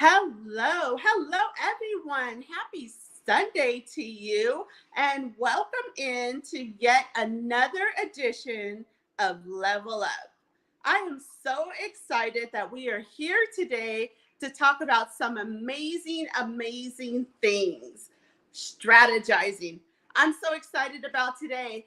Hello, everyone. Happy Sunday to you, and welcome in to yet another edition of Level Up. I am so excited that we are here today to talk about some amazing things. Strategizing. I'm so excited about today.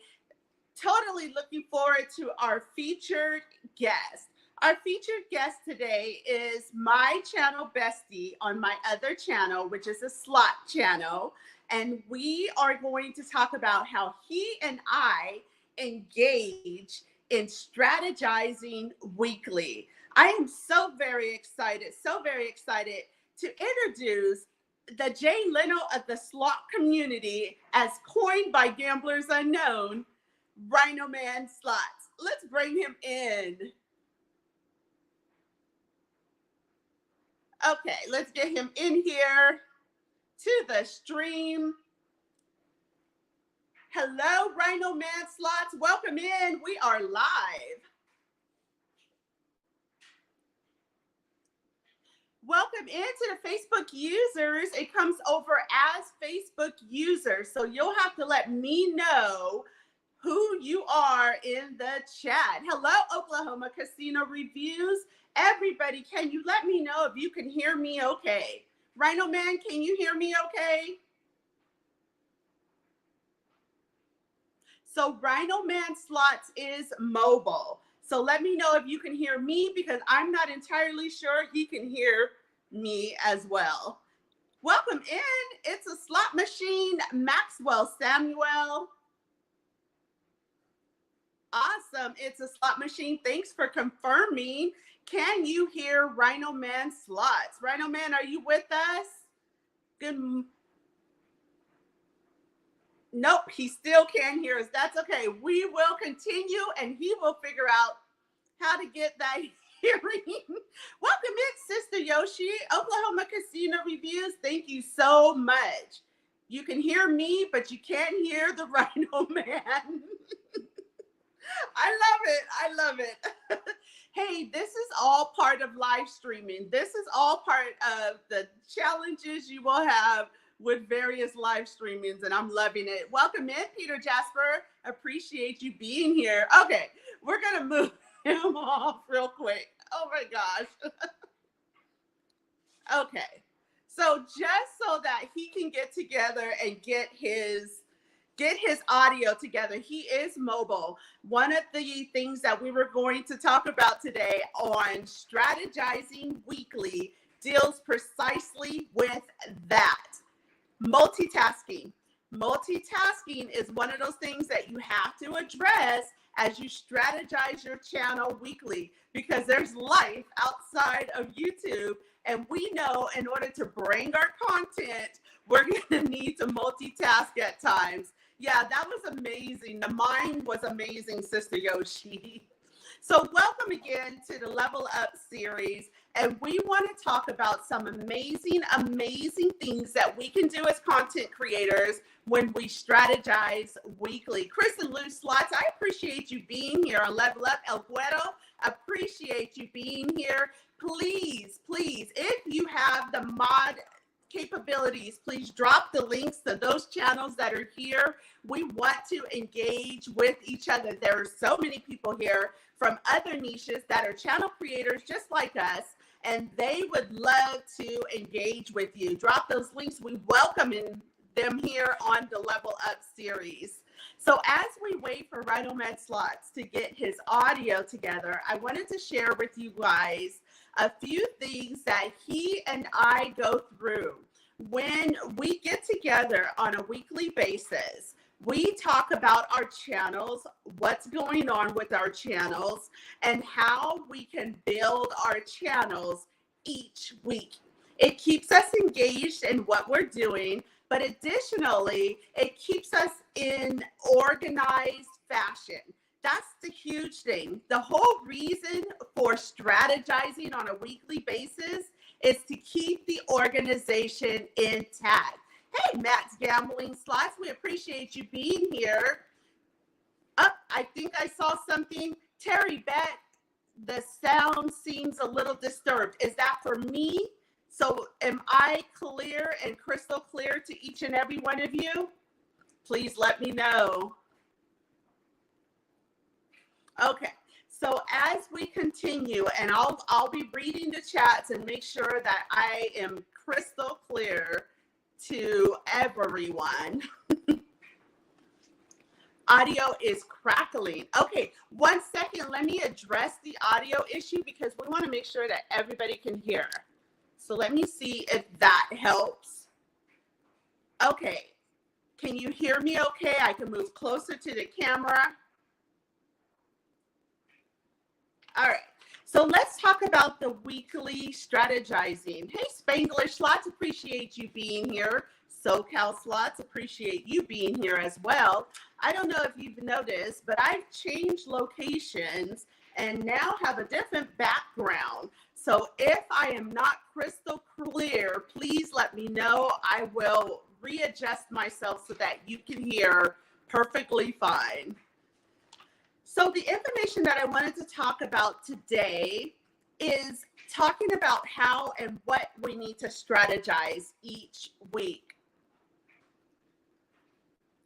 Totally looking forward to our featured guest. Our featured guest today is my channel bestie on my other channel, which is a slot channel. And we are going to talk about how he and I engage in strategizing weekly. I am so very excited to introduce the Jay Leno of the slot community, as coined by Gamblers Unknown, Rhino Man Slots. Let's bring him in. Okay, let's get him in here to the stream. Hello, Rhino Man Slots. Welcome in. We are live. Welcome into the Facebook users. It comes over as Facebook users, so you'll have to let me know who you are in the chat. Hello, Oklahoma Casino Reviews. Everybody, can you let me know if you can hear me okay? Rhino Man, can you hear me okay? So Rhino Man Slots is mobile. So let me know if you can hear me, because I'm not entirely sure he can hear me as well. Welcome in. It's a slot machine, Maxwell Samuel. Awesome. It's a slot machine. Thanks for confirming. Can you hear Rhino Man Slots? Rhino Man, are you with us? Good. Nope, he still can't hear us. That's okay. We will continue and he will figure out how to get that hearing. Welcome in, Sister Yoshi, Oklahoma Casino Reviews. Thank you so much. You can hear me, but you can't hear the Rhino Man. I love it. Hey, this is all part of live streaming. This is all part of the challenges you will have with various live streamings, and I'm loving it. Welcome in, Peter Jasper. Appreciate you being here. Okay, we're gonna move him off real quick. Oh my gosh. Okay, so just so that he can get together and get his audio together. He is mobile. One of the things that we were going to talk about today on Strategizing Weekly deals precisely with that. Multitasking. Multitasking is one of those things that you have to address as you strategize your channel weekly, because there's life outside of YouTube. And we know in order to bring our content, we're going to need to multitask at times. Yeah, that was amazing. The mind was amazing, Sister Yoshi. So welcome again to the Level Up series. And we want to talk about some amazing things that we can do as content creators when we strategize weekly. Chris and Lou Slots, I appreciate you being here on Level Up. El Guero, appreciate you being here. Please, if you have the mod capabilities, please drop the links to those channels that are here. We want to engage with each other. There are so many people here from other niches that are channel creators just like us, and they would love to engage with you. Drop those links. We welcome them here on the Level Up series. So as we wait for Rhino Man Slots to get his audio together, I wanted to share with you guys a few things that he and I go through when we get together on a weekly basis. We talk about our channels, what's going on with our channels, and how we can build our channels each week. It keeps us engaged in what we're doing, but additionally, it keeps us in organized fashion. That's the huge thing. The whole reason for strategizing on a weekly basis is to keep the organization intact. Hey, Matt's Gambling Slots, we appreciate you being here. I think I saw something. Terry Bet, the sound seems a little disturbed. Is that for me? So am I clear and crystal clear to each and every one of you? Please let me know. Okay. So as we continue, and I'll be reading the chats and make sure that I am crystal clear to everyone. Audio is crackling. Okay, 1 second. Let me address the audio issue because we want to make sure that everybody can hear. So let me see if that helps. Okay. Can you hear me okay? I can move closer to the camera. All right. So let's talk about the weekly strategizing. Hey, Spanglish Slots, appreciate you being here. SoCal Slots, appreciate you being here as well. I don't know if you've noticed, but I've changed locations and now have a different background. So if I am not crystal clear, please let me know. I will readjust myself so that you can hear perfectly fine. So the information that I wanted to talk about today is talking about how and what we need to strategize each week.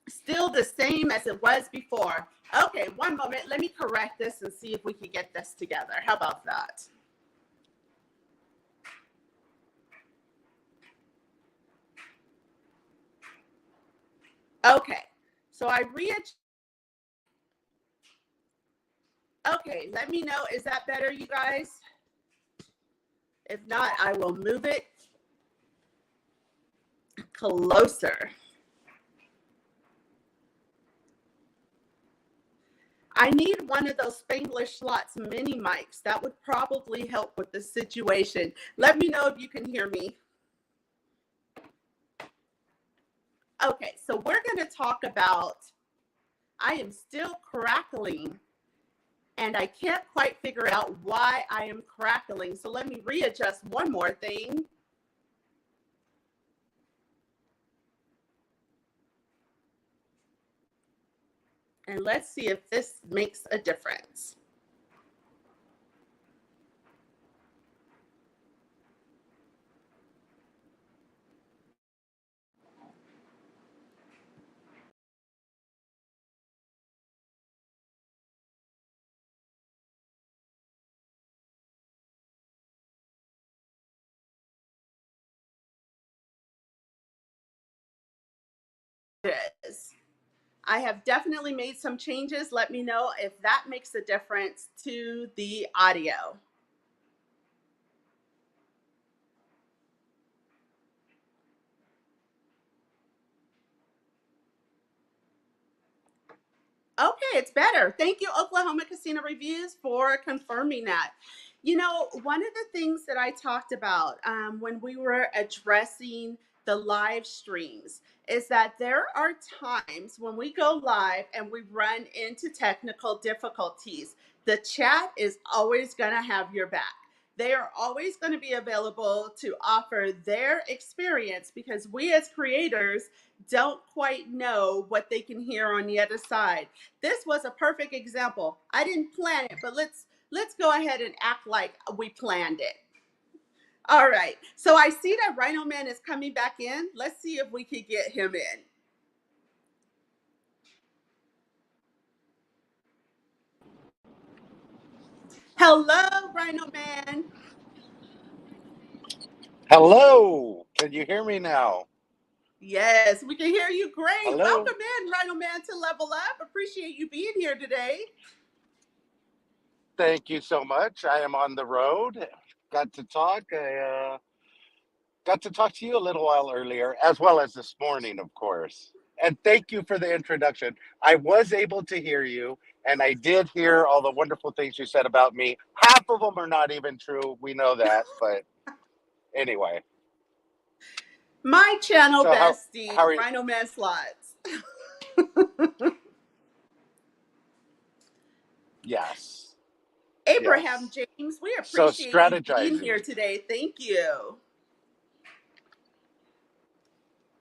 Still the same as it was before. Okay, one moment. Let me correct this and see if we can get this together. How about that? Okay, so I Okay, let me know. Is that better, you guys? If not, I will move it closer. I need one of those Spanglish Slots mini mics. That would probably help with the situation. Let me know if you can hear me. Okay, so we're going to talk about, I am still crackling and I can't quite figure out why I am crackling. So let me readjust one more thing. And let's see if this makes a difference. I have definitely made some changes. Let me know if that makes a difference to the audio. Okay, it's better. Thank you, Oklahoma Casino Reviews, for confirming that. You know, one of the things that I talked about when we were addressing the live streams is that there are times when we go live and we run into technical difficulties. The chat is always going to have your back. They are always going to be available to offer their experience because we as creators don't quite know what they can hear on the other side. This was a perfect example. I didn't plan it, but let's go ahead and act like we planned it. All right. So I see that Rhino Man is coming back in. Let's see if we can get him in. Hello, Rhino Man. Hello. Can you hear me now? Yes, we can hear you great. Hello. Welcome in, Rhino Man, to Level Up. Appreciate you being here today. Thank you so much. I am on the road. Got to talk. I got to talk to you a little while earlier, as well as this morning, of course. And thank you for the introduction. I was able to hear you, and I did hear all the wonderful things you said about me. Half of them are not even true. We know that, but anyway. My channel So bestie, how are you? Rhino Man Slots. Yes. Abraham Yes. James, we So appreciate you being here strategizing. today. Thank you.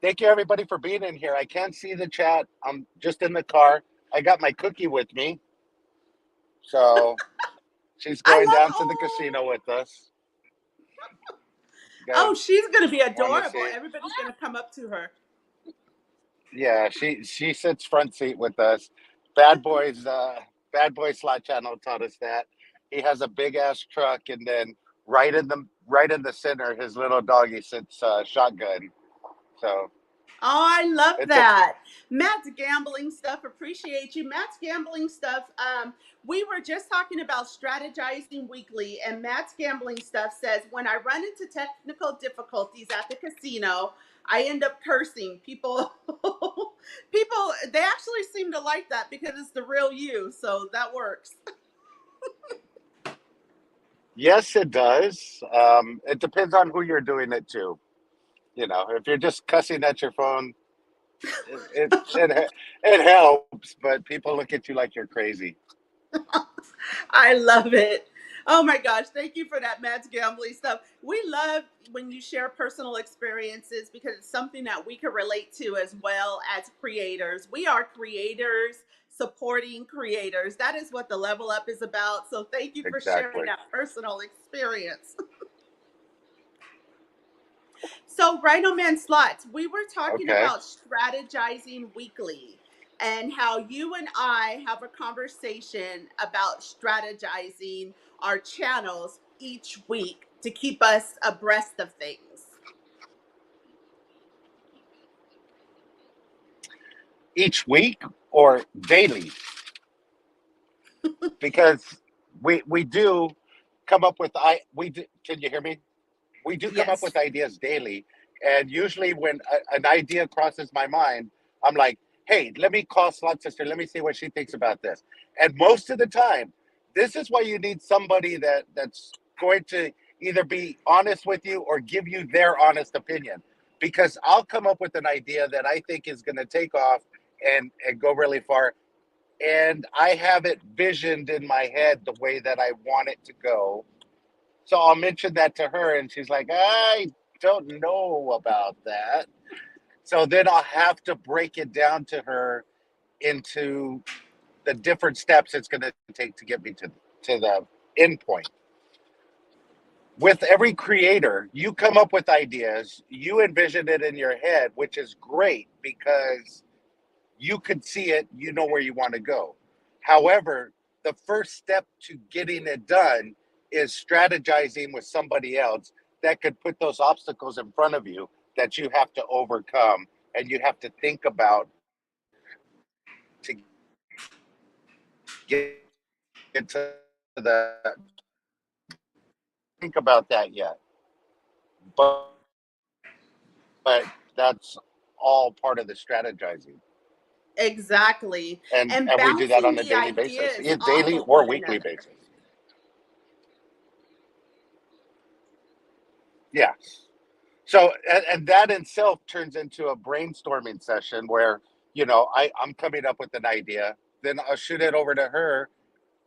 Thank you, everybody, for being in here. I can't see the chat. I'm just in the car. I got my cookie with me. So she's I going love, down to the oh, casino with us. Oh, Guys she's going to be want to adorable. see. Everybody's going to come up to her. Yeah, she sits front seat with us. Bad Boys, Bad Boy Slot Channel taught us that. He has a big ass truck, and then right in the center, his little doggy sits shotgun. So Oh, I love it's a that. Matt's gambling stuff. Appreciate you. Matt's gambling stuff. We were just talking about strategizing weekly, and Matt's gambling stuff says when I run into technical difficulties at the casino, I end up cursing. People people they actually seem to like that because it's the real you. So that works. yes, it does. It depends on who you're doing it to. You know, if you're just cussing at your phone, it helps, but people look at you like you're crazy. I love it. Oh my gosh, thank you for that Matt's gambling stuff. We love when you share personal experiences because it's something that we can relate to as well as creators. We are creators supporting creators. That is what the Level Up is about. So thank you for sharing Exactly. that personal experience. So, Rhino Man Slots, we were talking Okay. about strategizing weekly and how you and I have a conversation about strategizing our channels each week to keep us abreast of things. Each week or daily, because we do come up with I we do, can you hear me? We do come up Yes. with ideas daily, and usually when an idea crosses my mind, I'm like, hey, let me call Slot Sister, let me see what she thinks about this. And most of the time, this is why you need somebody that's going to either be honest with you or give you their honest opinion, because I'll come up with an idea that I think is going to take off and go really far, and I have it visioned in my head the way that I want it to go. So I'll mention that to her, and she's like, I don't know about that. So then I'll have to break it down to her into the different steps it's going to take to get me to the end point. With every creator, you come up with ideas, you envision it in your head, which is great because you could see it, you know where you want to go. However, the first step to getting it done is strategizing with somebody else that could put those obstacles in front of you that you have to overcome and you have to think about to get to the think about that yet. But that's all part of the strategizing. Exactly. And And we do that bouncing on a the daily basis, ideas off daily of or one weekly another. basis. Yeah. So, and that in itself turns into a brainstorming session where, I'm coming up with an idea, then I'll shoot it over to her.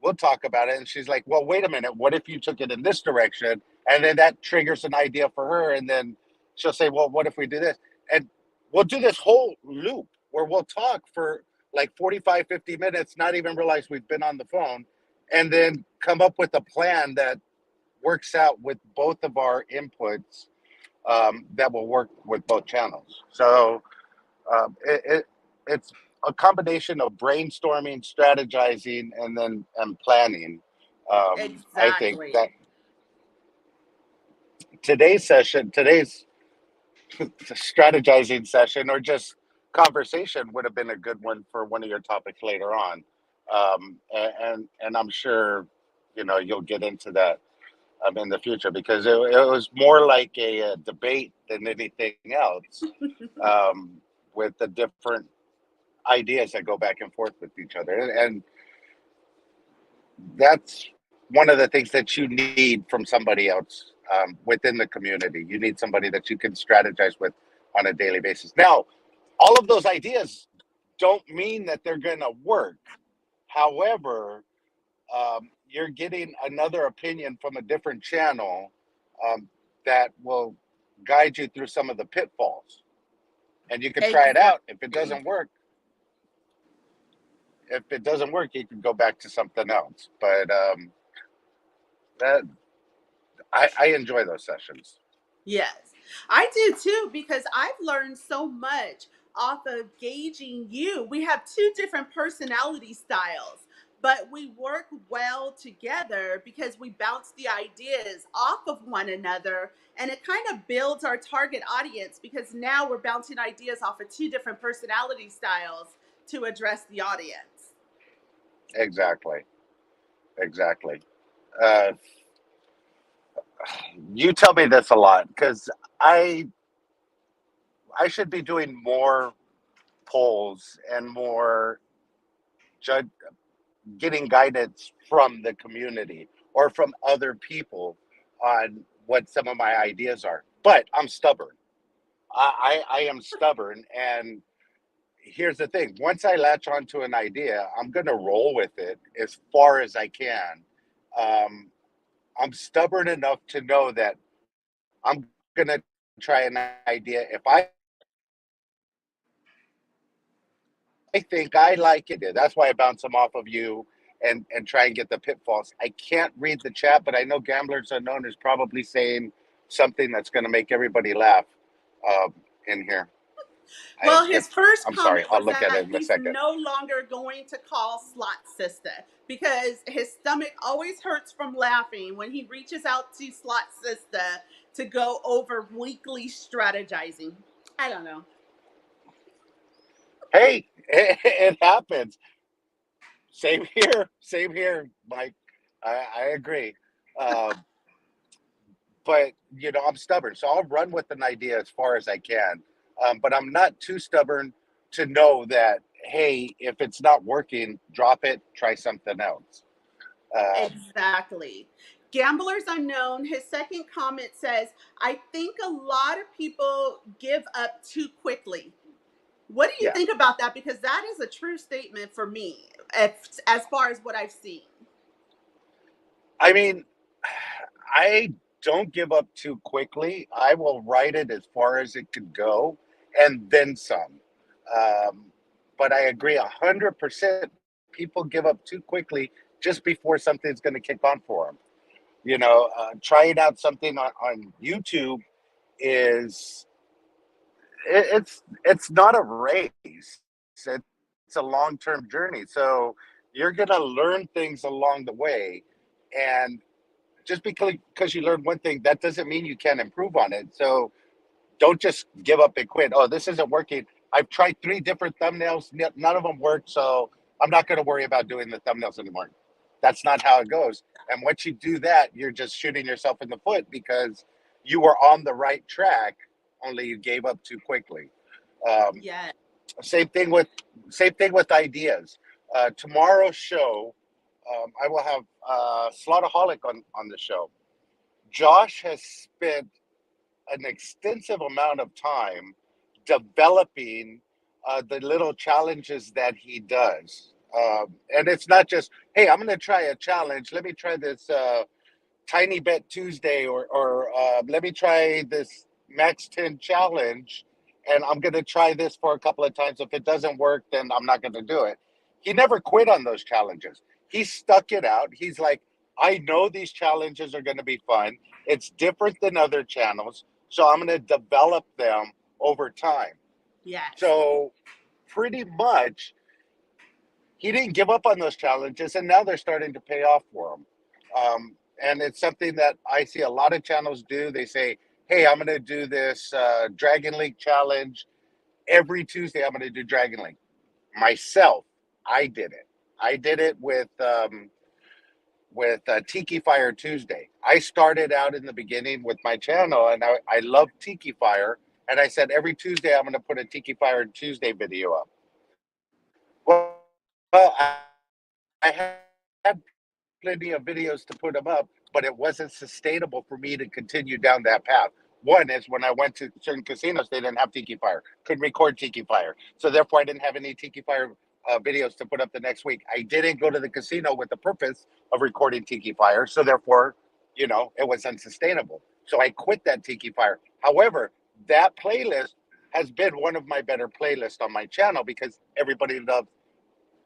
We'll talk about it. And she's like, well, wait a minute. What if you took it in this direction? And then that triggers an idea for her. And then she'll say, well, what if we do this? And we'll do this whole loop where we'll talk for like 45, 50 minutes, not even realize we've been on the phone, and then come up with a plan that works out with both of our inputs, that will work with both channels. So it's a combination of brainstorming, strategizing, and planning. I think that Exactly. today's strategizing session or just conversation would have been a good one for one of your topics later on. And I'm sure you'll get into that in the future, because it was more like a debate than anything else, with the different ideas that go back and forth with each other. And that's one of the things that you need from somebody else, within the community. You need somebody that you can strategize with on a daily basis. Now, all of those ideas don't mean that they're going to work. However, you're getting another opinion from a different channel, that will guide you through some of the pitfalls. And you can try it out. Exactly. If it doesn't work, you can go back to something else. But that I enjoy those sessions. Yes, I do too, because I've learned so much off of gauging you. We have two different personality styles, but we work well together because we bounce the ideas off of one another, and it kind of builds our target audience because now we're bouncing ideas off of two different personality styles to address the audience. Exactly. Exactly. Uh, you tell me this a lot because I I should be doing more polls and more judge, getting guidance from the community or from other people on what some of my ideas are. But I'm stubborn. I am stubborn. And here's the thing, once I latch onto an idea, I'm going to roll with it as far as I can. Um, I'm stubborn enough to know that I'm going to try an idea. If I think I like it, that's why I bounce them off of you and try and get the pitfalls. I can't read the chat, but I know Gamblers Unknown is probably saying something that's going to make everybody laugh in here. Well, If his first I'm sorry, comment I'll was look at that it in a he's second. no longer going to call Slot Sister because his stomach always hurts from laughing when he reaches out to Slot Sister to go over weekly strategizing. I don't know. Hey, it happens. Same here, Mike. I agree. Um, but I'm stubborn, so I'll run with an idea as far as I can. But I'm not too stubborn to know that, hey, if it's not working, drop it, try something else. Um, Exactly. Gamblers Unknown, his second comment says, I think a lot of people give up too quickly. What do you yeah, think about that? Because that is a true statement for me, as far as what I've seen. I mean, I don't give up too quickly. I will ride it as far as it could go, and then some. Um, but I agree 100%. People give up too quickly just before something's going to kick on for them. Trying out something on YouTube is it's not a race. It's a long-term journey. So you're going to learn things along the way, and just because you learn one thing, that doesn't mean you can't improve on it. So don't just give up and quit. Oh, this isn't working. I've tried three different thumbnails. None of them worked. So I'm not going to worry about doing the thumbnails anymore. That's not how it goes. And once you do that, you're just shooting yourself in the foot because you were on the right track, only you gave up too quickly. Um, Yeah. same thing with same thing with ideas. Tomorrow's show, I will have Slaughterholic on the show. Josh has spent an extensive amount of time developing the little challenges that he does. And it's not just, hey, I'm going to try a challenge. Let me try this Tiny Bet Tuesday, or let me try this Max 10 challenge. And I'm going to try this for a couple of times. If it doesn't work, then I'm not going to do it. He never quit on those challenges. He stuck it out. He's like, I know these challenges are going to be fun. It's different than other channels. So I'm going to develop them over time. Yes. So pretty much, he didn't give up on those challenges, and now they're starting to pay off for him. And it's something that I see a lot of channels do. They say, "Hey, I'm going to do this Dragon League challenge every Tuesday. I'm going to do Dragon League." Myself, I did it. I did it with Tiki Fire Tuesday. I started out in the beginning with my channel, and I love Tiki Fire, and I said every Tuesday I'm going to put a Tiki Fire Tuesday video up. Well, I had plenty of videos to put them up, but it wasn't sustainable for me to continue down that path. One is when I went to certain casinos, they didn't have Tiki Fire, couldn't record Tiki Fire. So therefore, I didn't have any Tiki Fire videos to put up the next week. I didn't go to the casino with the purpose of recording Tiki Fire. So therefore, it was unsustainable. So I quit that Tiki Fire. However, that playlist has been one of my better playlists on my channel because everybody loves,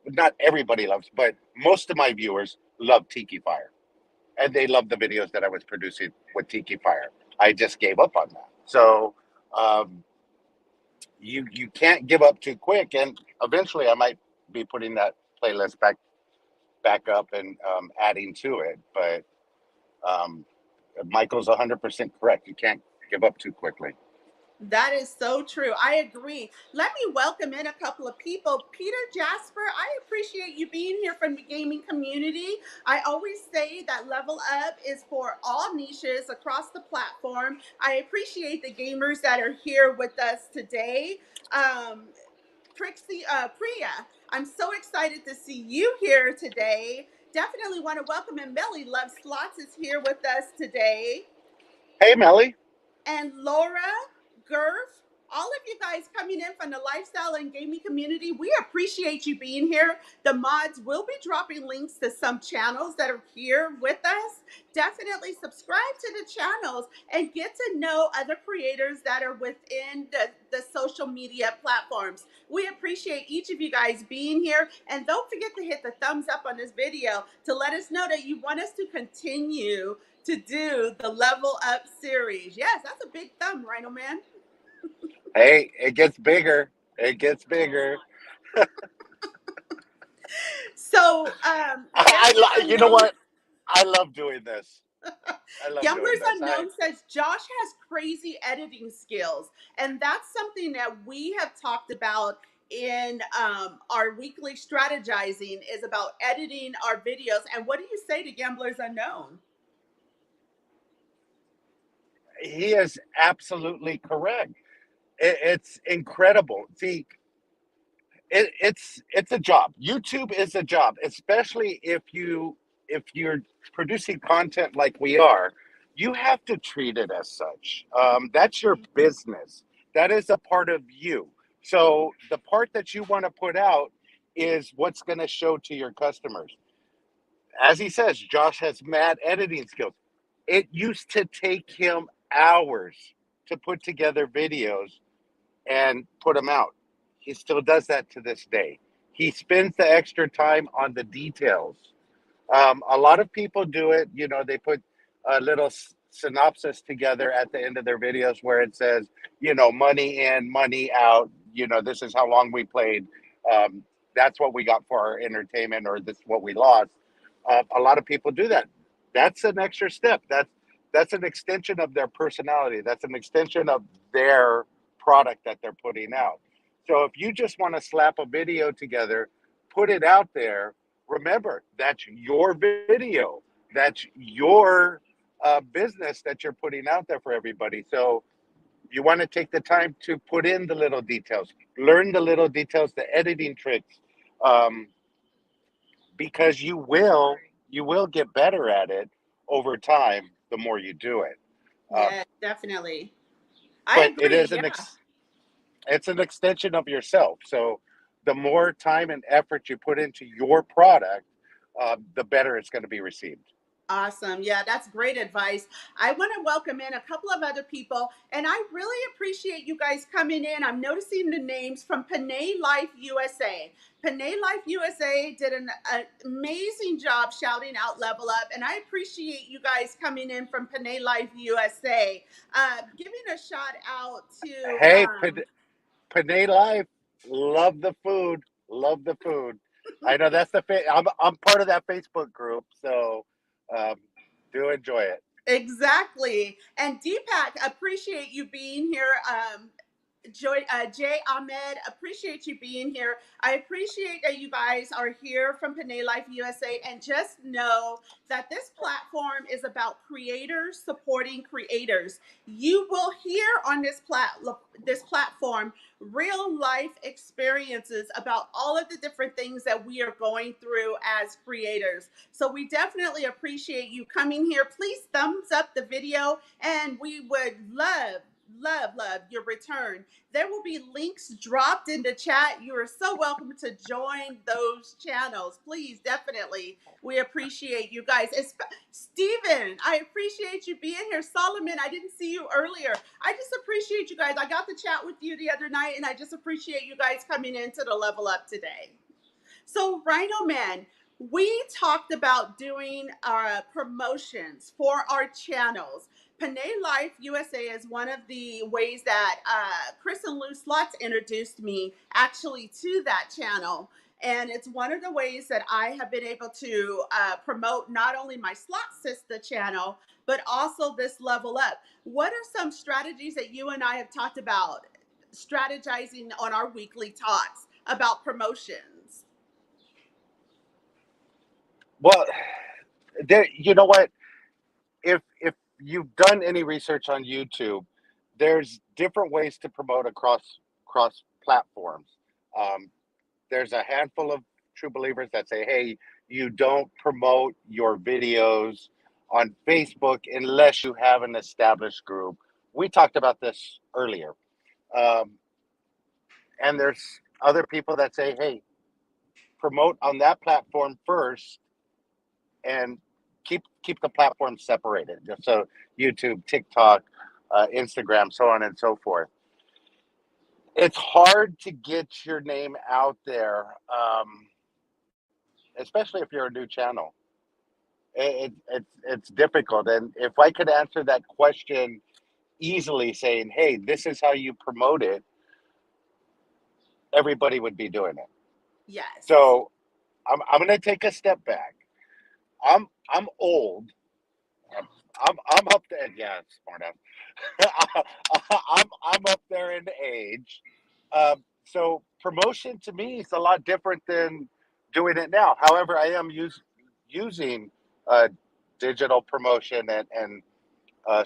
not everybody loves, but most of my viewers love Tiki Fire, and they love the videos that I was producing with Tiki Fire. I just gave up on that. So um, you can't give up too quick, and eventually I might be putting that playlist back up and adding to it. But um, Michael's 100% correct. You can't give up too quickly. That is so true. I agree. Let me welcome in a couple of people. Peter Jasper, I appreciate you being here from the gaming community. I always say that Level Up is for all niches across the platform. I appreciate the gamers that are here with us today. Um, Priya, I'm so excited to see you here today. Definitely want to welcome in Melly Love Slots is here with us today. Hey, Melly. And Laura, Gurf, all of you guys coming in from the lifestyle and gaming community, we appreciate you being here. The mods will be dropping links to some channels that are here with us. Definitely subscribe to the channels and get to know other creators that are within the social media platforms. We appreciate each of you guys being here. And don't forget to hit the thumbs up on this video to let us know that you want us to continue to do the Level Up series. Yes, that's a big thumb, Rhino Man. Hey, it gets bigger. It gets bigger. So, You know what? I love doing this. I love doing Gamblers this. Unknown says Josh has crazy editing skills, and that's something that we have talked about in our weekly strategizing is about editing our videos. And what do you say to Gamblers Unknown? He is absolutely correct. It's incredible. See, it's a job. YouTube is a job, especially if you're producing content like we are. You have to treat it as such. That's your business. That is a part of you. So the part that you want to put out is what's going to show to your customers. As he says, Josh has mad editing skills. It used to take him hours to put together videos and put them out. He still does that to this day. He spends the extra time on the details. A lot of people do it. You know, they put a little synopsis together at the end of their videos where it says, you know, money in, money out. You know, this is how long we played. Um, that's what we got for our entertainment, or this is what we lost. A lot of people do that. That's an extra step. That's an extension of their personality. That's an extension of their product that they're putting out. So if you just want to slap a video together, put it out there, remember that's your video, that's your business that you're putting out there for everybody. So you want to take the time to put in the little details, learn the little details, the editing tricks, um, because you will get better at it over time the more you do it. Um, Yeah, definitely. I but it agree. is Yeah. it's an extension of yourself. So the more time and effort you put into your product, the better it's going to be received. Awesome. Yeah, that's great advice. I want to welcome in a couple of other people, and I really appreciate you guys coming in. I'm noticing the names from Panay Life USA. Panay Life USA did an amazing job shouting out Level Up, and I appreciate you guys coming in from Panay Life USA. Giving a shout out to Hey, Panay Life, love the food, love the food. I know that's I'm part of that Facebook group, so um, do enjoy it. exactly. And Deepak, appreciate you being here. Jay Ahmed, appreciate you being here. I appreciate that you guys are here from Panay Life USA, and just know that this platform is about creators supporting creators. You will hear on this platform real life experiences about all of the different things that we are going through as creators. So we definitely appreciate you coming here. Please thumbs up the video, and we would love your return. There will be links dropped in the chat. You are so welcome to join those channels. Please, definitely. We appreciate you guys. Stephen, I appreciate you being here. Solomon, I didn't see you earlier. I just appreciate you guys. I got to chat with you the other night, and I just appreciate you guys coming into the Level Up today. So, Rhino Man, we talked about doing promotions for our channels. Panay Life USA is one of the ways that Chris and Lou Slots introduced me actually to that channel. And it's one of the ways that I have been able to promote not only my Slot Sister channel, but also this Level Up. What are some strategies that you and I have talked about strategizing on our weekly talks about promotions? Well, there, you know what? If you've done any research on YouTube, there's different ways to promote across platforms. Um, there's a handful of true believers that say, "Hey, you don't promote your videos on Facebook unless you have an established group." We talked about this earlier, um, and there's other people that say, "Hey, promote on that platform first and keep the platform separated." So YouTube, TikTok, Instagram, so on and so forth. It's hard to get your name out there, especially if you're a new channel. It's difficult, and if I could answer that question easily, saying, "Hey, this is how you promote it," everybody would be doing it. Yes. So I'm going to take a step back. I'm old. I'm up there. Yeah, smart ass. I'm up there in age. So promotion to me is a lot different than doing it now. However, I am using uh, digital promotion and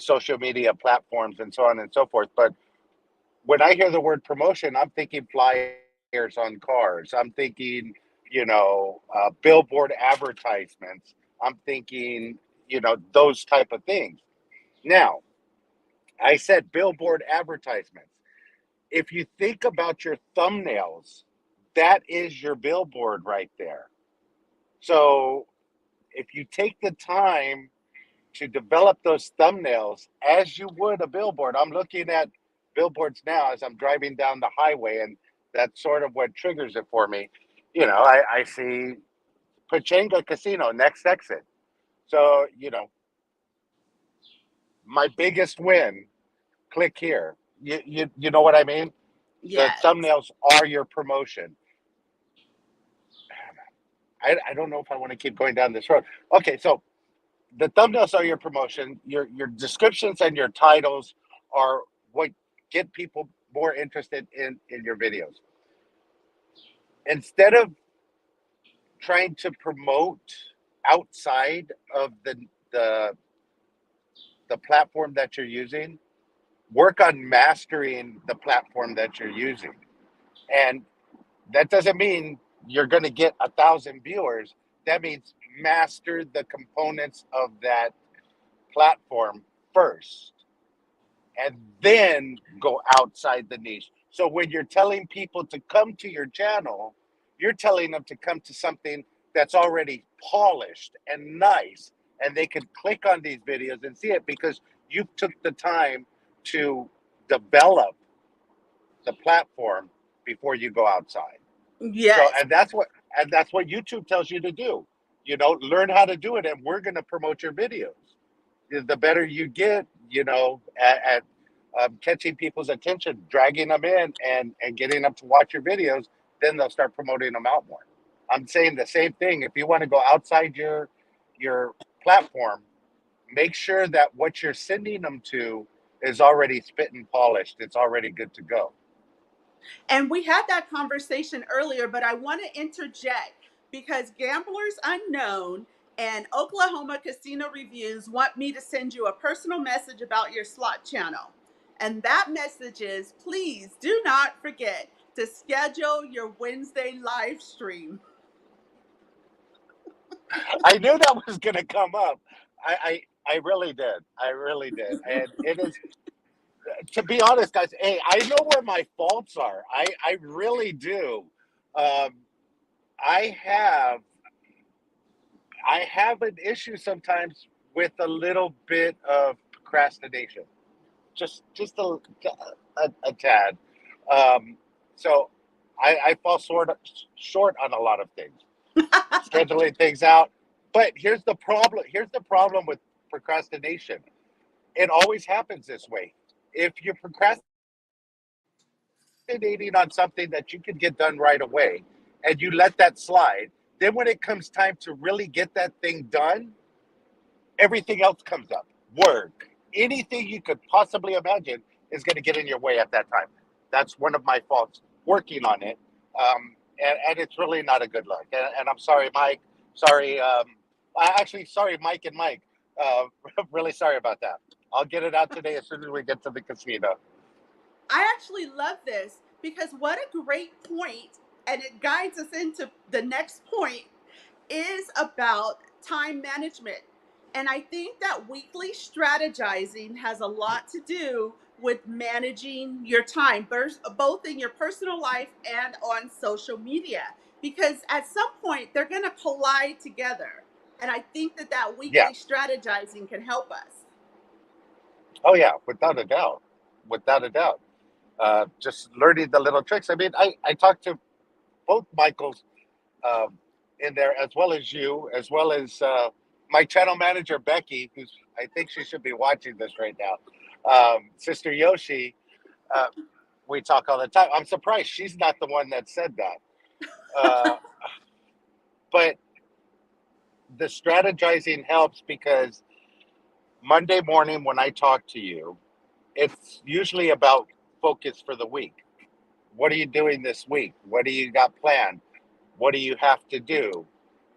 social media platforms and so on and so forth. But when I hear the word promotion, I'm thinking flyers on cars. I'm thinking, billboard advertisements. I'm thinking, those type of things. Now, I said billboard advertisements. If you think about your thumbnails, that is your billboard right there. So if you take the time to develop those thumbnails as you would a billboard, I'm looking at billboards now as I'm driving down the highway, and that's sort of what triggers it for me. I see Pachanga Casino, next exit. So, my biggest win, click here. You know what I mean? The Yes. thumbnails are your promotion. I don't know if I want to keep going down this road. Okay, so the thumbnails are your promotion. Your descriptions and your titles are what get people more interested in your videos. Instead of trying to promote outside of the the platform that you're using, work on mastering the platform that you're using. And that doesn't mean you're going to get 1,000 viewers. That means master the components of that platform first and then go outside the niche. So when you're telling people to come to your channel, you're telling them to come to something that's already polished and nice, and they can click on these videos and see it because you took the time to develop the platform before you go outside. So, Yes. and that's what YouTube tells you to do. Learn how to do it, and we're going to promote your videos. The better you get, at catching people's attention, dragging them in, and getting them to watch your videos, then they'll start promoting them out more. I'm saying the same thing. If you want to go outside your platform, make sure that what you're sending them to is already spit and polished. It's already good to go. And we had that conversation earlier, but I want to interject because Gamblers Unknown and Oklahoma Casino Reviews want me to send you a personal message about your slot channel. And that message is please do not forget to schedule your Wednesday live stream. I knew that was going to come up. I really did. I really did. And it is, to be honest, guys. Hey, I know where my faults are. I really do. Um, I have I have an issue sometimes with a little bit of procrastination, just a tad. Um, so I fall short on a lot of things. scheduling things out. But here's the problem. Here's the problem with procrastination. It always happens this way. If you're procrastinating on something that you can get done right away and you let that slide, then when it comes time to really get that thing done, everything else comes up. Work, anything you could possibly imagine is going to get in your way at that time. That's one of my faults working on it. And it's really not a good look. And I'm sorry, Mike. Sorry. Actually, sorry, Mike and Mike. Really sorry about that. I'll get it out today as soon as we get to the casino. I actually love this because what a great point, and it guides us into the next point is about time management. And I think that weekly strategizing has a lot to do with managing your time, both in your personal life and on social media, because at some point they're going to collide together. And I think that that Yeah. weekly strategizing can help us. Oh, yeah. Without a doubt. Without a doubt. Just learning the little tricks. I mean, I talked to both Michaels um, in there, as well as you, as well as my channel manager, Becky, who's, I think she should be watching this right now. Sister Yoshi, uh, we talk all the time. I'm surprised she's not the one that said that. Uh, but the strategizing helps because Monday morning when I talk to you, it's usually about focus for the week. What are you doing this week? What do you got planned? What do you have to do?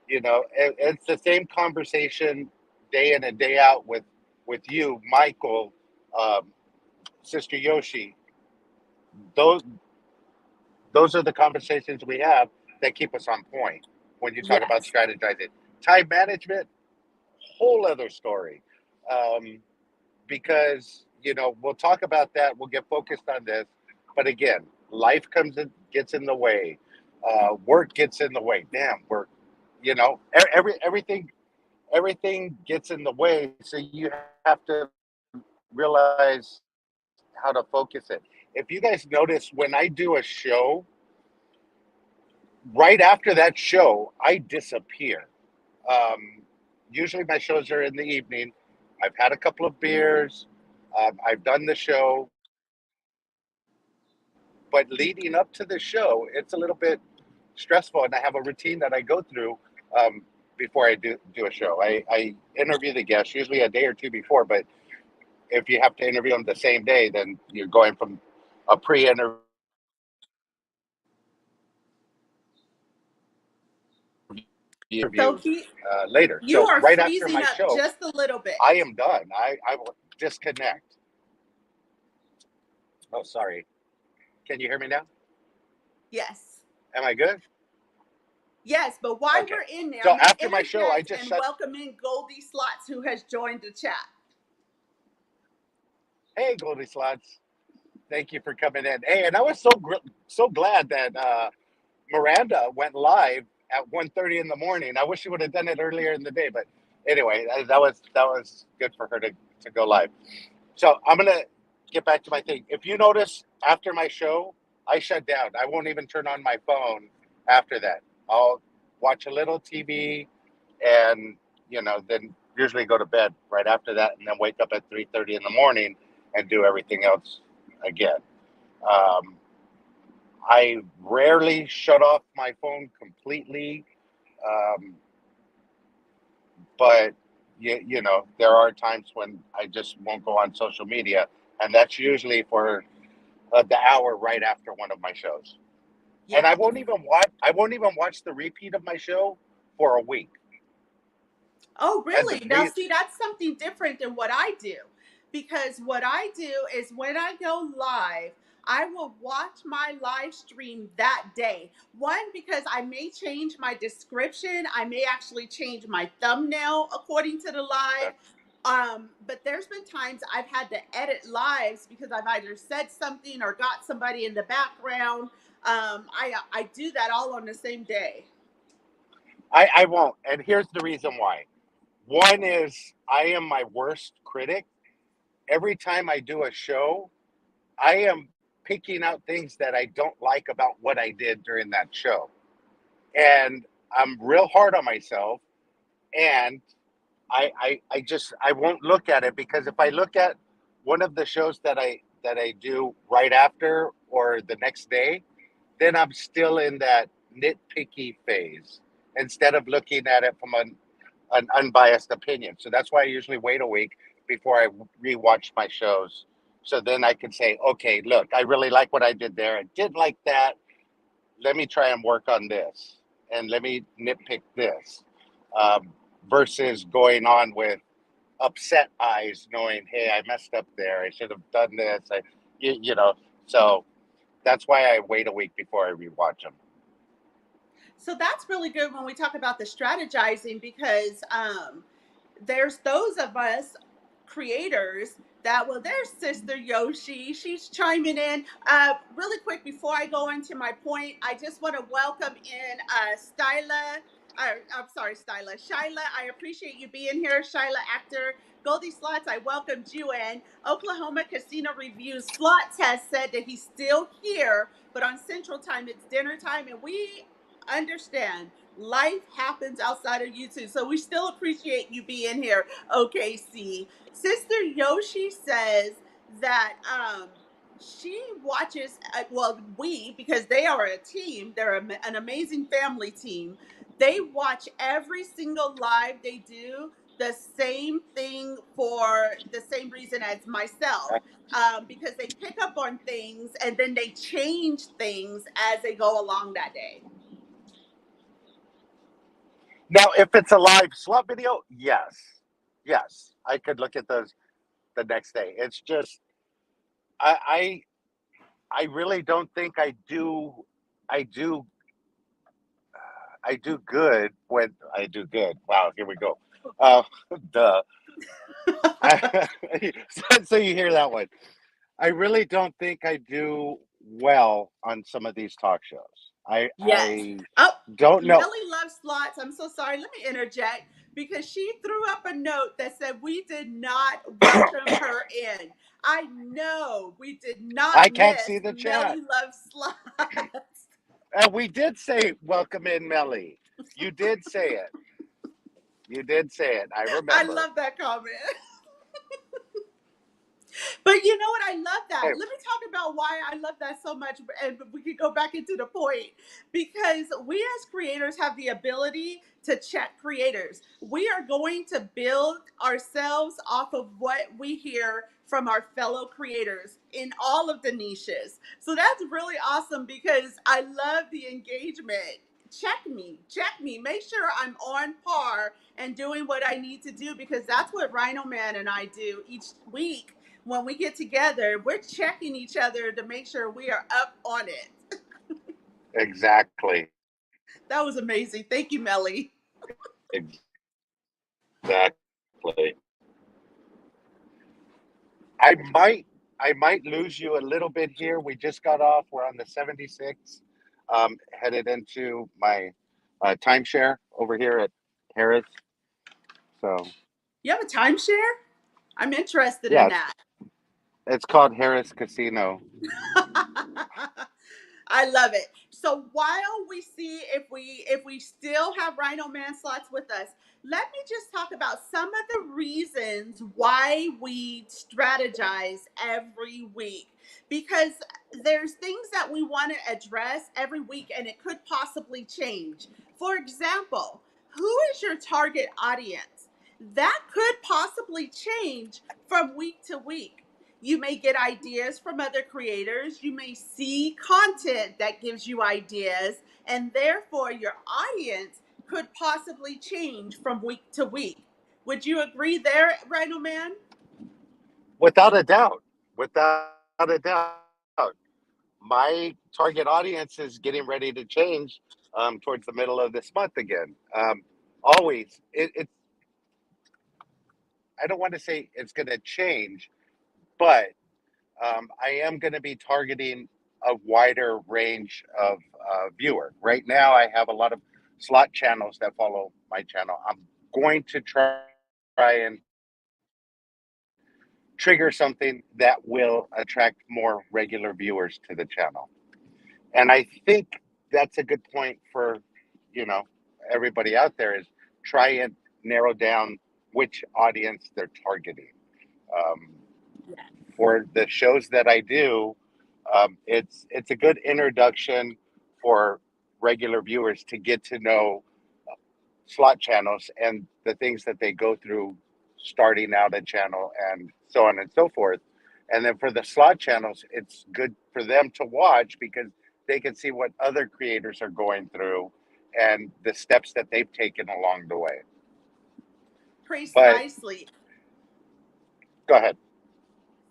It's the same conversation day in and day out with you, Michael, um, Sister Yoshi. Those those are the conversations we have that keep us on point when you talk about Yes. strategizing. Time management, whole other story. um, because we'll talk about that, we'll get focused on this, but again, life comes in, gets in the way. Work gets in the way. Damn, work, everything gets in the way, so you have to realize how to focus it. If you guys notice, when I do a show, right after that show I disappear. um, Usually my shows are in the evening. I've had a couple of beers. I've done the show, but leading up to the show, it's a little bit stressful, and I have a routine that I go through before I do a show. I interview the guests usually a day or two before, but if you have to interview them the same day, then you're going from a pre-interview So later. you So are right after freezing my up show, just a little bit. I am done. I will disconnect. Oh, sorry. Can you hear me now? Yes. Am I good? Yes, but while Okay. we're in there, So I'm going to after my show, I interject just and shut. welcome in Goldie Slots, who has joined the chat. Hey, Goldie Slots. Thank you for coming in. Hey, and I was so glad that Miranda went live at 1:30 in the morning. I wish she would have done it earlier in the day, but anyway, that was good for her to go live. So I'm gonna get back to my thing. If you notice, after my show, I shut down. I won't even turn on my phone after that. I'll watch a little TV, and then usually go to bed right after that, and then wake up at 3:30 in the morning and do everything else again. Um, I rarely shut off my phone completely, um, but there are times when I just won't go on social media, and that's usually for the hour right after one of my shows. And Yes. I won't even watch the repeat of my show for a week. Oh, And the really? Now, re see, that's something different than what I do. Because what I do is when I go live, I will watch my live stream that day. One, because I may change my description, I may actually change my thumbnail according to the live. But there's been times I've had to edit lives because I've either said something or got somebody in the background. I do that all on the same day. I won't. And here's the reason why. One is I am my worst critic. Every time I do a show, I am picking out things that I don't like about what I did during that show. And I'm real hard on myself, and I won't look at it, because if I look at one of the shows that I do right after or the next day, then I'm still in that nitpicky phase instead of looking at it from an unbiased opinion. So that's why I usually wait a week before I rewatch my shows. So then I can say, okay, look, I really like what I did there. I did like that. Let me try and work on this, and let me nitpick this, um, versus going on with upset eyes, knowing, hey, I messed up there. I should have done this. You know, so that's why I wait a week before I rewatch them. So that's really good when we talk about the strategizing, because there's those of us creators that, well, there's Sister Yoshi, she's chiming in. Really quick before I go into my point, I just want to welcome in Styla. I'm sorry, Styla. Shyla, I appreciate you being here. Shyla Actor. Goldie Slots, I welcomed you in. Oklahoma Casino Reviews. Slots has said that he's still here, but on Central Time, it's dinner time, and we understand life happens outside of YouTube. So we still appreciate you being here, OKC. Sister Yoshi says that she watches, well, we, because they are a team, they're an amazing family team. They watch every single live they do, the same thing for the same reason as myself. Because they pick up on things and then they change things as they go along that day. Now, if it's a live slot video, yes, I could look at those the next day. It's just I I really don't think I do I do good when I do good. Wow, here we go. Uh, duh. So you hear that one. I really don't think I do well on some of these talk shows. Yes. I Oh, don't know. Millie loves slots. I'm so sorry. Let me interject because she threw up a note that said we did not welcome her in. I know we did not I can't miss see the chat. Millie loves slots. We did say welcome in, Melly. You did say it. You did say it. I I remember. love that comment. But you know what? I love that. Hey, Let me talk about why I love that so much. And we can go back into the point, because we as creators have the ability to check creators. We are going to build ourselves off of what we hear from our fellow creators in all of the niches. So that's really awesome because I love the engagement. Check me, make sure I'm on par and doing what I need to do, because that's what Rhino Man and I do each week. When we get together, we're checking each other to make sure we are up on it. exactly. That was amazing. Thank you, Melly. Exactly. I might I might lose you a little bit here. We just got off. We're on the 76, headed into my timeshare over here at Harris. So You have a timeshare? I'm interested in yes, that. it's called Harris Casino. I love it. So while we see if we still have Rhino Man slots with us, let me just talk about some of the reasons why we strategize every week. Because there's things that we want to address every week and it could possibly change. For example, who is your target audience? That could possibly change from week to week. You may get ideas from other creators. You may see content that gives you ideas, and therefore your audience could possibly change from week to week. Would you agree there, Rhino Man? Without a doubt. Without a doubt. My target audience is getting ready to change towards the middle of this month again. Always. I don't want to say it's going to change, but I am going to be targeting a wider range of viewer. Right now, I have a lot of slot channels that follow my channel. I'm going to try and trigger something that will attract more regular viewers to the channel. And I think that's a good point for, you know, everybody out there is try and narrow down which audience they're targeting. Um, for the shows that I do, it's a good introduction for regular viewers to get to know slot channels and the things that they go through starting out a channel and so on and so forth. And then for the slot channels, it's good for them to watch because they can see what other creators are going through and the steps that they've taken along the way. But Precisely. go ahead.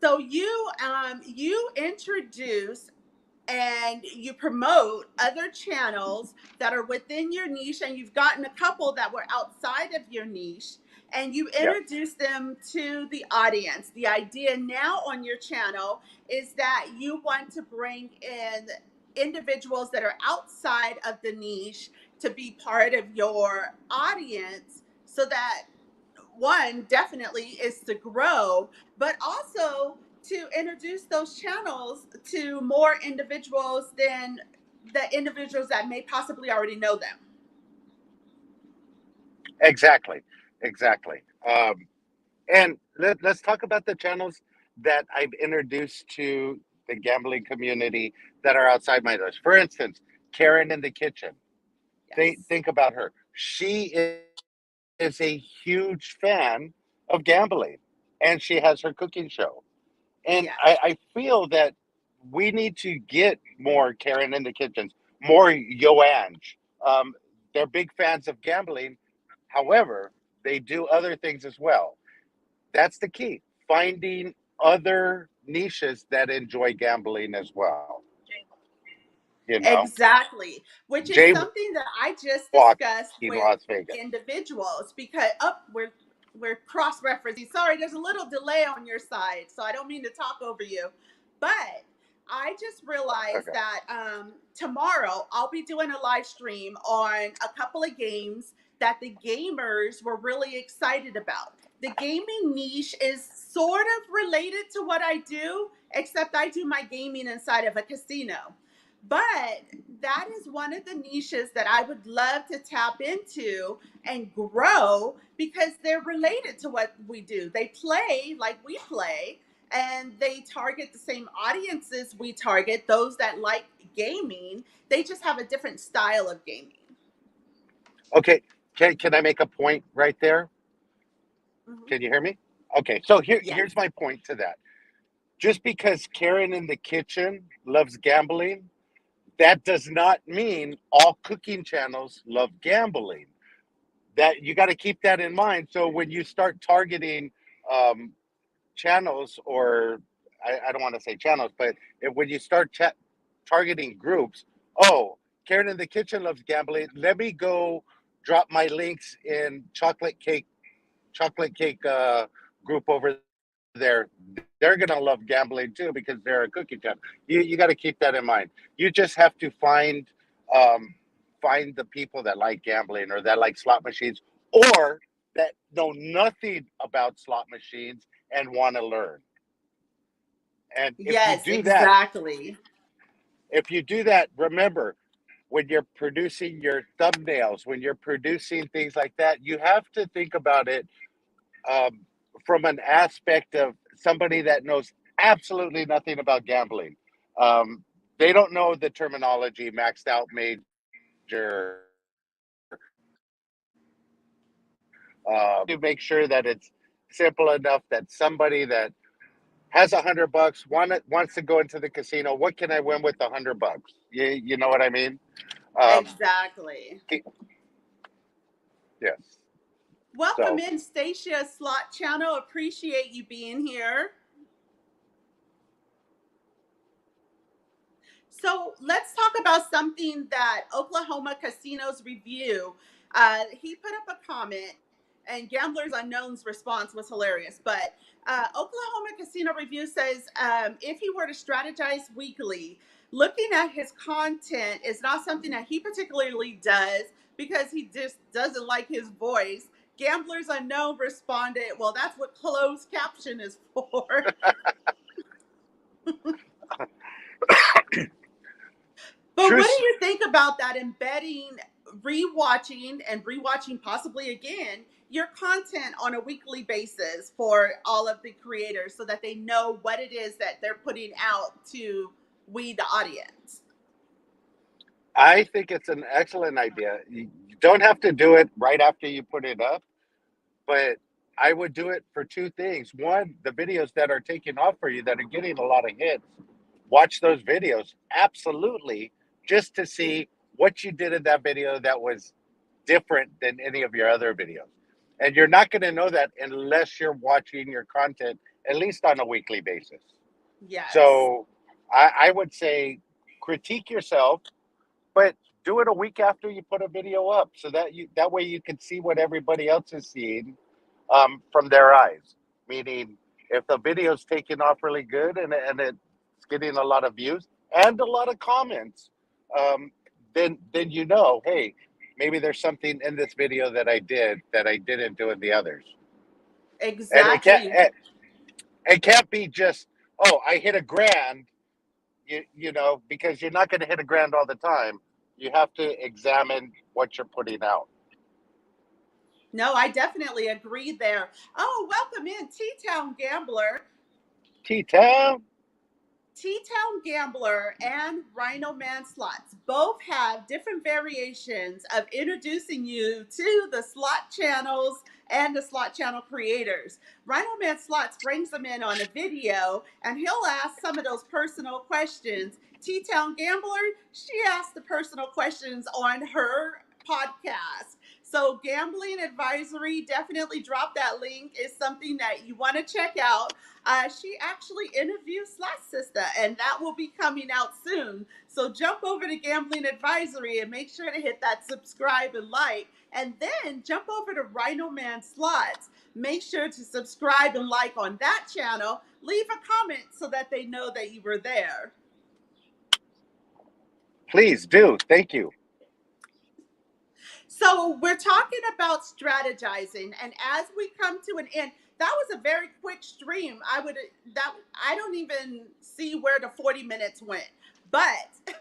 So you introduce and you promote other channels that are within your niche, and you've gotten a couple that were outside of your niche, and you Yes, introduce them to the audience. The idea now on your channel is that you want to bring in individuals that are outside of the niche to be part of your audience, so that one definitely is to grow, but also to introduce those channels to more individuals than the individuals that may possibly already know them. exactly. Exactly. And let's talk about the channels that I've introduced to the gambling community that are outside my doors. For instance, Karen in the Kitchen. Yes. Think about her. She is a huge fan of gambling, and she has her cooking show. And Yes. I feel that we need to get more Karen in the Kitchens, more Yoange. They're big fans of gambling. However, they do other things as well. That's the key. Finding other niches that enjoy gambling as well. You know, Exactly, which is something that I just discussed jaywalking with Las Vegas. individuals because we're cross referencing. Sorry, there's a little delay on your side, so I don't mean to talk over you, but I just realized Okay. that tomorrow I'll be doing a live stream on a couple of games that the gamers were really excited about. The gaming niche is sort of related to what I do, except I do my gaming inside of a casino. But that is one of the niches that I would love to tap into and grow because they're related to what we do. They play like we play, and they target the same audiences we target, those that like gaming. They just have a different style of gaming. Okay. Can I make a point right there? Mhm. Can you hear me? Okay. So Yes. here's my point to that. Just because Karen in the Kitchen loves gambling, that does not mean all cooking channels love gambling. That you got to keep that in mind. So when you start targeting um, channels, or I don't want to say channels, but when you start targeting groups, oh, Karen in the Kitchen loves gambling. Let me go drop my links in chocolate cake group over there. They're gonna love gambling too because they're a cookie channel. You got to keep that in mind. You just have to um, find the people that like gambling or that like slot machines or that know nothing about slot machines and want to learn. And Yes, exactly. if you do that, remember when you're producing your thumbnails, when you're producing things like that, you have to think about it um, from an aspect of somebody that knows absolutely nothing about gambling. Um, they don't know the terminology maxed out major. To make sure that it's simple enough that somebody that has $100 wants to go into the casino. What can I win with $100? You know what I mean? Um, Exactly. yes. Welcome So in, Stacia Slot Channel. Appreciate you being here. So let's talk about something that Oklahoma Casinos Review. He put up a comment, and Gamblers Unknown's response was hilarious. But Oklahoma Casino Review says if he were to strategize weekly, looking at his content is not something that he particularly does because he just doesn't like his voice. Gamblers Unknown responded, "Well, that's what closed caption is for." But what truth. do you think about that embedding rewatching and rewatching possibly again your content on a weekly basis for all of the creators so that they know what it is that they're putting out to we the audience. I think it's an excellent idea. You don't have to do it right after you put it up, but I would do it for two things. One, the videos that are taking off for you that are getting a lot of hits, watch those videos absolutely, just to see what you did in that video that was different than any of your other videos. And you're not going to know that unless you're watching your content at least on a weekly basis. Yes. So I would say critique yourself, but do it a week after you put a video up, so that that way you can see what everybody else is seeing from their eyes. Meaning, if the video's taking off really good and it's getting a lot of views and a lot of comments, then you know, hey, maybe there's something in this video that I did that I didn't do in the others. And Exactly. it can't be just, oh, I hit a grand, you know, because you're not going to hit a grand all the time. You have to examine what you're putting out. No, I definitely agree there. Oh, welcome in T-Town Gambler. T-Town. T-Town Gambler and Rhino Man Slots both have different variations of introducing you to the slot channels and the slot channel creators. Rhino Man Slots brings them in on a video and he'll ask some of those personal questions. T-Town Gambler, she asks the personal questions on her podcast. So gambling advisory, definitely drop that link. Is something that you want to check out. She actually interviewed Slot Sister, and that will be coming out soon. So jump over to Gambling Advisory and make sure to hit that subscribe and like. And then jump over to Rhino Man Slots. Make sure to subscribe and like on that channel. Leave a comment so that they know that you were there. Please do. Thank you. So we're talking about strategizing, and as we come to an end, that was a very quick stream. I don't even see where the 40 minutes went, but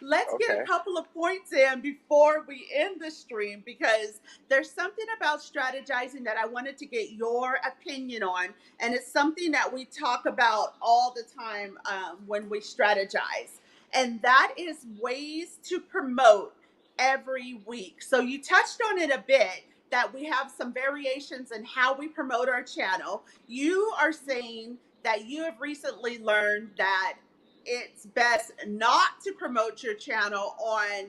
let's get a Okay. couple of points in before we end the stream because there's something about strategizing that I wanted to get your opinion on, and it's something that we talk about all the time when we strategize, and that is ways to promote every week. So you touched on it a bit that we have some variations in how we promote our channel. You are saying that you have recently learned that it's best not to promote your channel on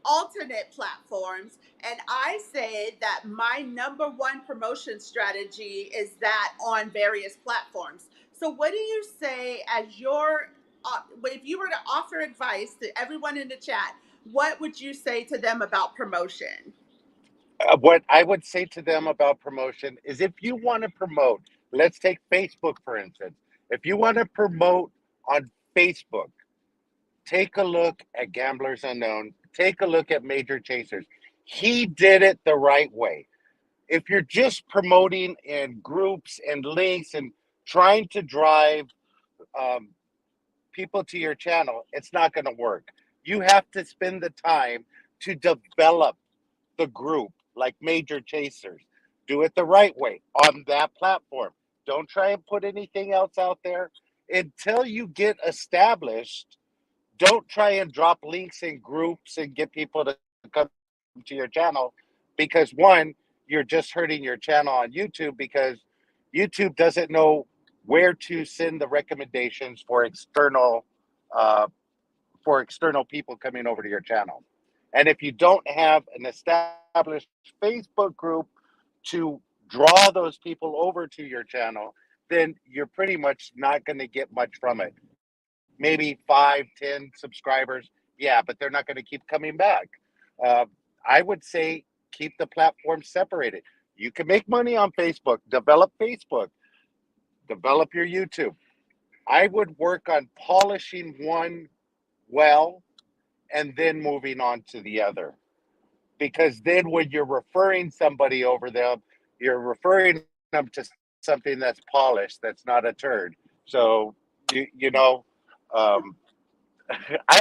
alternate platforms. And I said that my number one promotion strategy is that on various platforms. So, what do you say as if you were to offer advice to everyone in the chat, what would you say to them about promotion? What I would say to them about promotion is, if you want to promote, let's take Facebook for instance. If you want to promote on Facebook, take a look at Gamblers Unknown, take a look at Major Chasers. He did it the right way. If you're just promoting in groups and links and trying to drive um, people to your channel, it's not going to work. You have to spend the time to develop the group like Major Chasers. Do it the right way on that platform. Don't try and put anything else out there until you get established. Don't try and drop links in groups and get people to come to your channel, because one, you're just hurting your channel on YouTube, because YouTube doesn't know where to send the recommendations uh, for external people coming over to your channel. And if you don't have an established Facebook group to draw those people over to your channel, then you're pretty much not going to get much from it. Maybe 5, 10 subscribers. Yeah, but they're not going to keep coming back. Uh, I would say keep the platform separated. You can make money on Facebook, develop Facebook, develop your YouTube. I would work on polishing one well and then moving on to the other. Because then when you're referring somebody over them, you're referring them to something that's polished, that's not a turd. So you know, um, I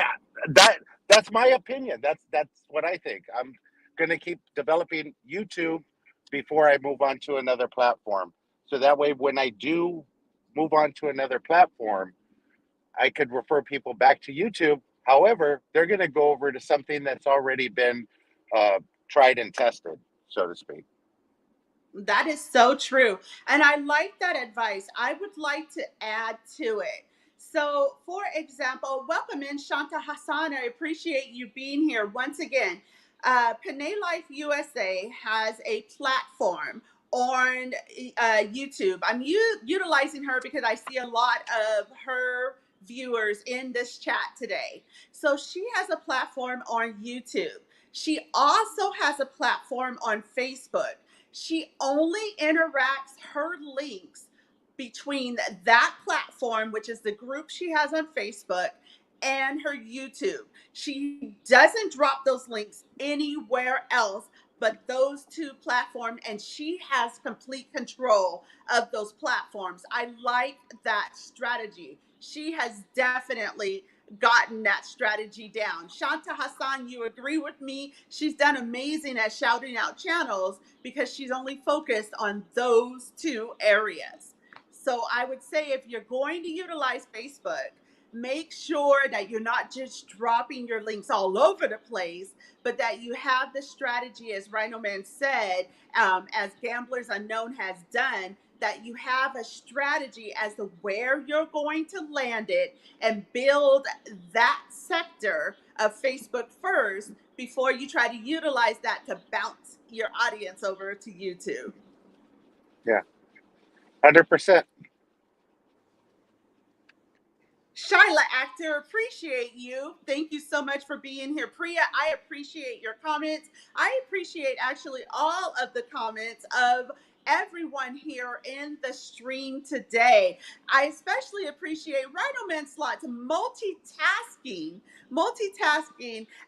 that That's my opinion. That's what I think. I'm going to keep developing YouTube before I move on to another platform. So that way, when I do move on to another platform, I could refer people back to YouTube. However, they're going to go over to something that's already been uh, tried and tested, so to speak. That is so true. And I like that advice. I would like to add to it. So, for example, welcome in Shanta Hassan. I appreciate you being here once again. Panay Life USA has a platform on YouTube. I'm utilizing her because I see a lot of her viewers in this chat today. So, she has a platform on YouTube. She also has a platform on Facebook. She only interacts her links between that platform, which is the group she has on Facebook, and her YouTube. She doesn't drop those links anywhere else but those two platforms, and she has complete control of those platforms. I like that strategy. She has definitely gotten that strategy down. Shanta Hassan, you agree with me? She's done amazing at shouting out channels because she's only focused on those two areas. So I would say if you're going to utilize Facebook, make sure that you're not just dropping your links all over the place, but that you have the strategy, as Rhino Man said, as Gamblers Unknown has done, that you have a strategy as to where you're going to land it and build that sector of Facebook first before you try to utilize that to bounce your audience over to YouTube. Yeah, 100%. Shyla Actor, appreciate you. Thank you so much for being here. Priya, I appreciate your comments. I appreciate actually all of the comments of everyone here in the stream today. I especially appreciate Rhino Man Slot's multitasking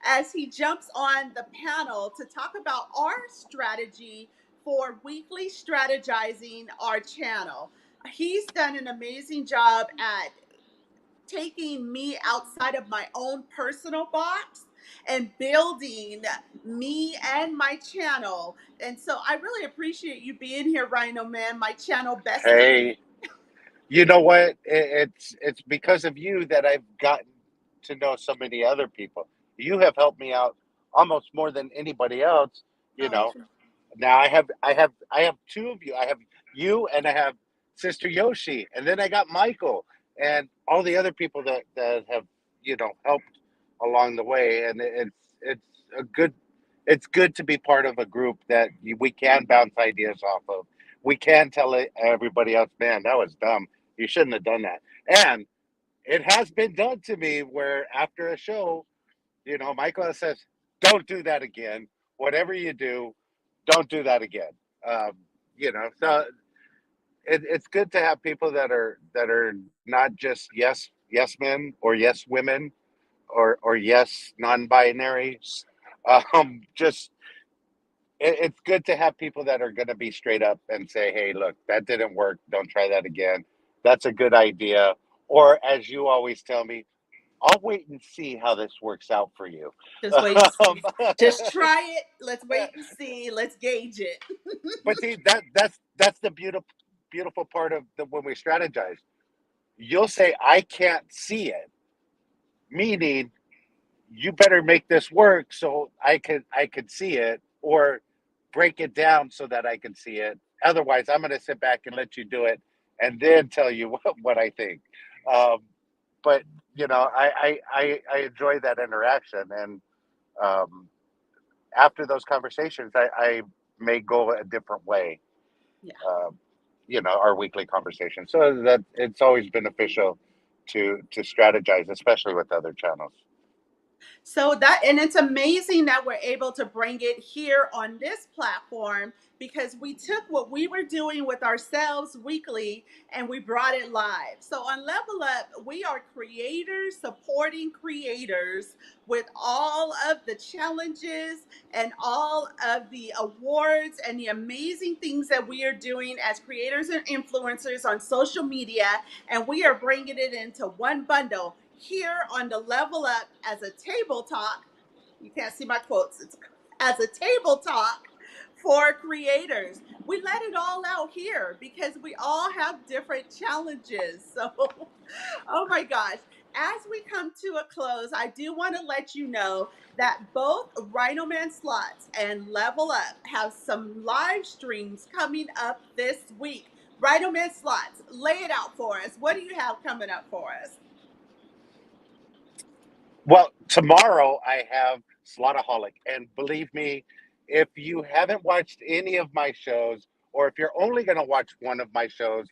as he jumps on the panel to talk about our strategy for weekly strategizing our channel. He's done an amazing job at taking me outside of my own personal box and building me and my channel. And so I really appreciate you being here, Rhino Man, my channel bestie. Hey, you know what? It's because of you that I've gotten to know so many other people. You have helped me out almost more than anybody else. You Oh, know, now I have two of you. I have you and I have Sister Yoshi, and then I got Michael and all the other people that have helped along the way. And it's a good it's good to be part of a group that we can bounce ideas off of. We can tell everybody else, man, that was dumb. You shouldn't have done that. And it has been done to me where after a show, Michael says, "Don't do that again. Whatever you do, don't do that again." Um, so it's good to have people that are not just yes men or yes women or yes non-binary. Just it's good to have people that are going to be straight up and say, "Hey, look, that didn't work. Don't try that again. That's a good idea." Or as you always tell me, I'll wait and see how this works out for you. just wait and see. Just try it. Let's wait and see. Let's gauge it. But see, that's the beautiful part of when we strategize. You'll say, "I can't see it," meaning you better make this work so I could see it, or break it down so that I can see it. Otherwise, I'm going to sit back and let you do it, and then tell you what I think. Um, but I enjoy that interaction, and um, after those conversations, I may go a different way. Yeah. Uh, our weekly conversation, so that it's always beneficial to strategize, especially with other channels. So that, and it's amazing that we're able to bring it here on this platform because we took what we were doing with ourselves weekly and we brought it live. So on Level Up, we are creators supporting creators with all of the challenges and all of the awards and the amazing things that we are doing as creators and influencers on social media. And we are bringing it into one bundle here on the Level Up as a table talk. You can't see my quotes. It's as a table talk for creators. We let it all out here because we all have different challenges. So, oh my gosh. As we come to a close, I do want to let you know that both Rhino Man Slots and Level Up have some live streams coming up this week. Rhino Man Slots, lay it out for us. What do you have coming up for us? Well, tomorrow I have Slotaholic, and believe me, if you haven't watched any of my shows, or if you're only going to watch one of my shows,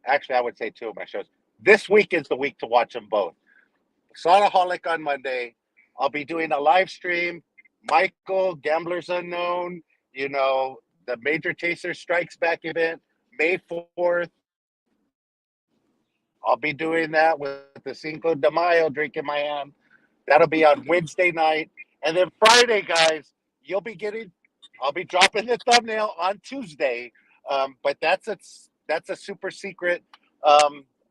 actually, I would say two of my shows. This week is the week to watch them both. Slotaholic on Monday. I'll be doing a live stream. Michael, Gamblers Unknown, the Major Chaser Strikes Back event, May 4th. I'll be doing that with the Cinco de Mayo drink in my hand. That'll be on Wednesday night. And then Friday, guys, I'll be dropping the thumbnail on Tuesday. But that's a super secret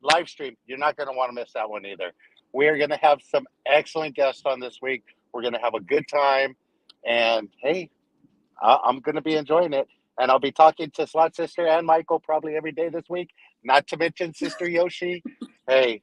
live stream. You're not going to want to miss that one either. We are going to have some excellent guests on this week. We're going to have a good time. And hey, I'm going to be enjoying it. And I'll be talking to Slot Sister and Michael probably every day this week, not to mention Sister Yoshi. Hey,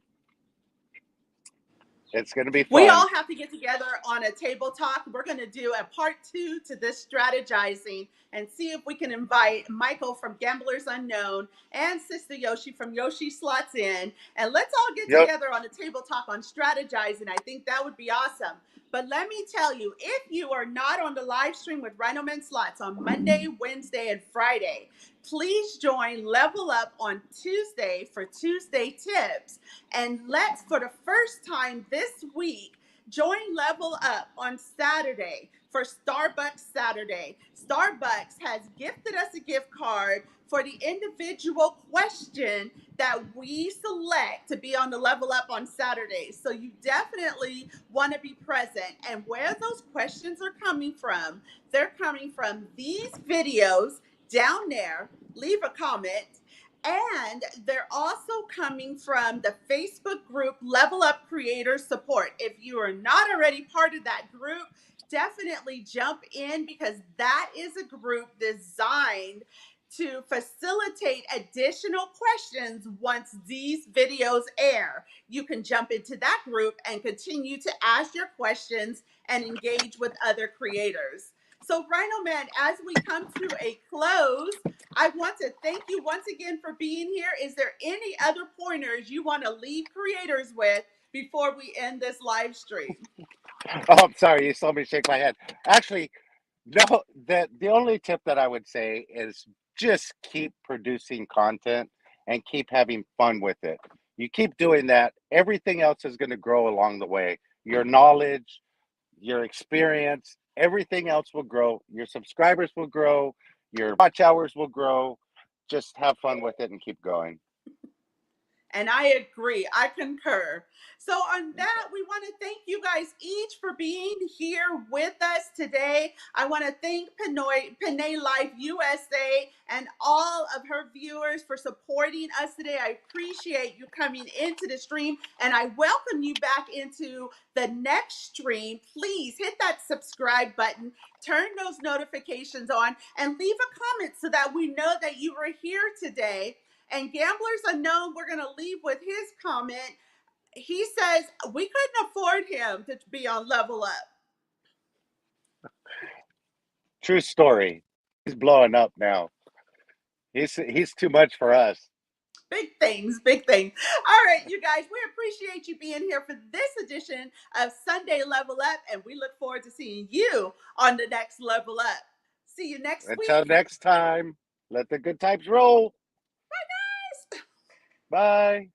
it's going to be We fun. all have to get together on a table talk. We're going to do a part 2 to this strategizing and see if we can invite Michael from Gamblers Unknown and Sister Yoshi from Yoshi Slots In. And let's all get Yep. together on a table talk on strategizing. I think that would be awesome. But let me tell you, if you are not on the live stream with Rhino Men Slots on Monday, Wednesday, and Friday, please join Level Up on Tuesday for Tuesday tips. And let's, for the first time this week, join Level Up on Saturday for Starbucks Saturday. Starbucks has gifted us a gift card for the individual question that we select to be on the Level Up on Saturday. So you definitely want to be present. And where those questions are coming from, they're coming from these videos down there. Leave a comment. And they're also coming from the Facebook group Level Up Creator Support. If you are not already part of that group, definitely jump in because that is a group designed to facilitate additional questions once these videos air. You can jump into that group and continue to ask your questions and engage with other creators. So, Rhino Man, as we come to a close, I want to thank you once again for being here. Is there any other pointers you want to leave creators with before we end this live stream? Oh, I'm sorry. You saw me shake my head. Actually, no. The only tip that I would say is just keep producing content and keep having fun with it. You keep doing that, everything else is going to grow along the way. Your knowledge, your experience, everything else will grow. Your subscribers will grow. Your watch hours will grow. Just have fun with it and keep going. And I agree. I concur. So, on that, we want to thank you guys each for being here with us today. I want to thank Panay Life USA and all of her viewers for supporting us today. I appreciate you coming into the stream and I welcome you back into the next stream. Please hit that subscribe button, turn those notifications on, and leave a comment so that we know that you were here today. And Gamblers Unknown, we're going to leave with his comment. He says, we couldn't afford him to be on Level Up. True story. He's blowing up now. He's too much for us. Big things, big things. All right, you guys, we appreciate you being here for this edition of Sunday Level Up, and we look forward to seeing you on the next Level Up. See you next Until week. next time, let the good times roll. Bye, guys. Bye.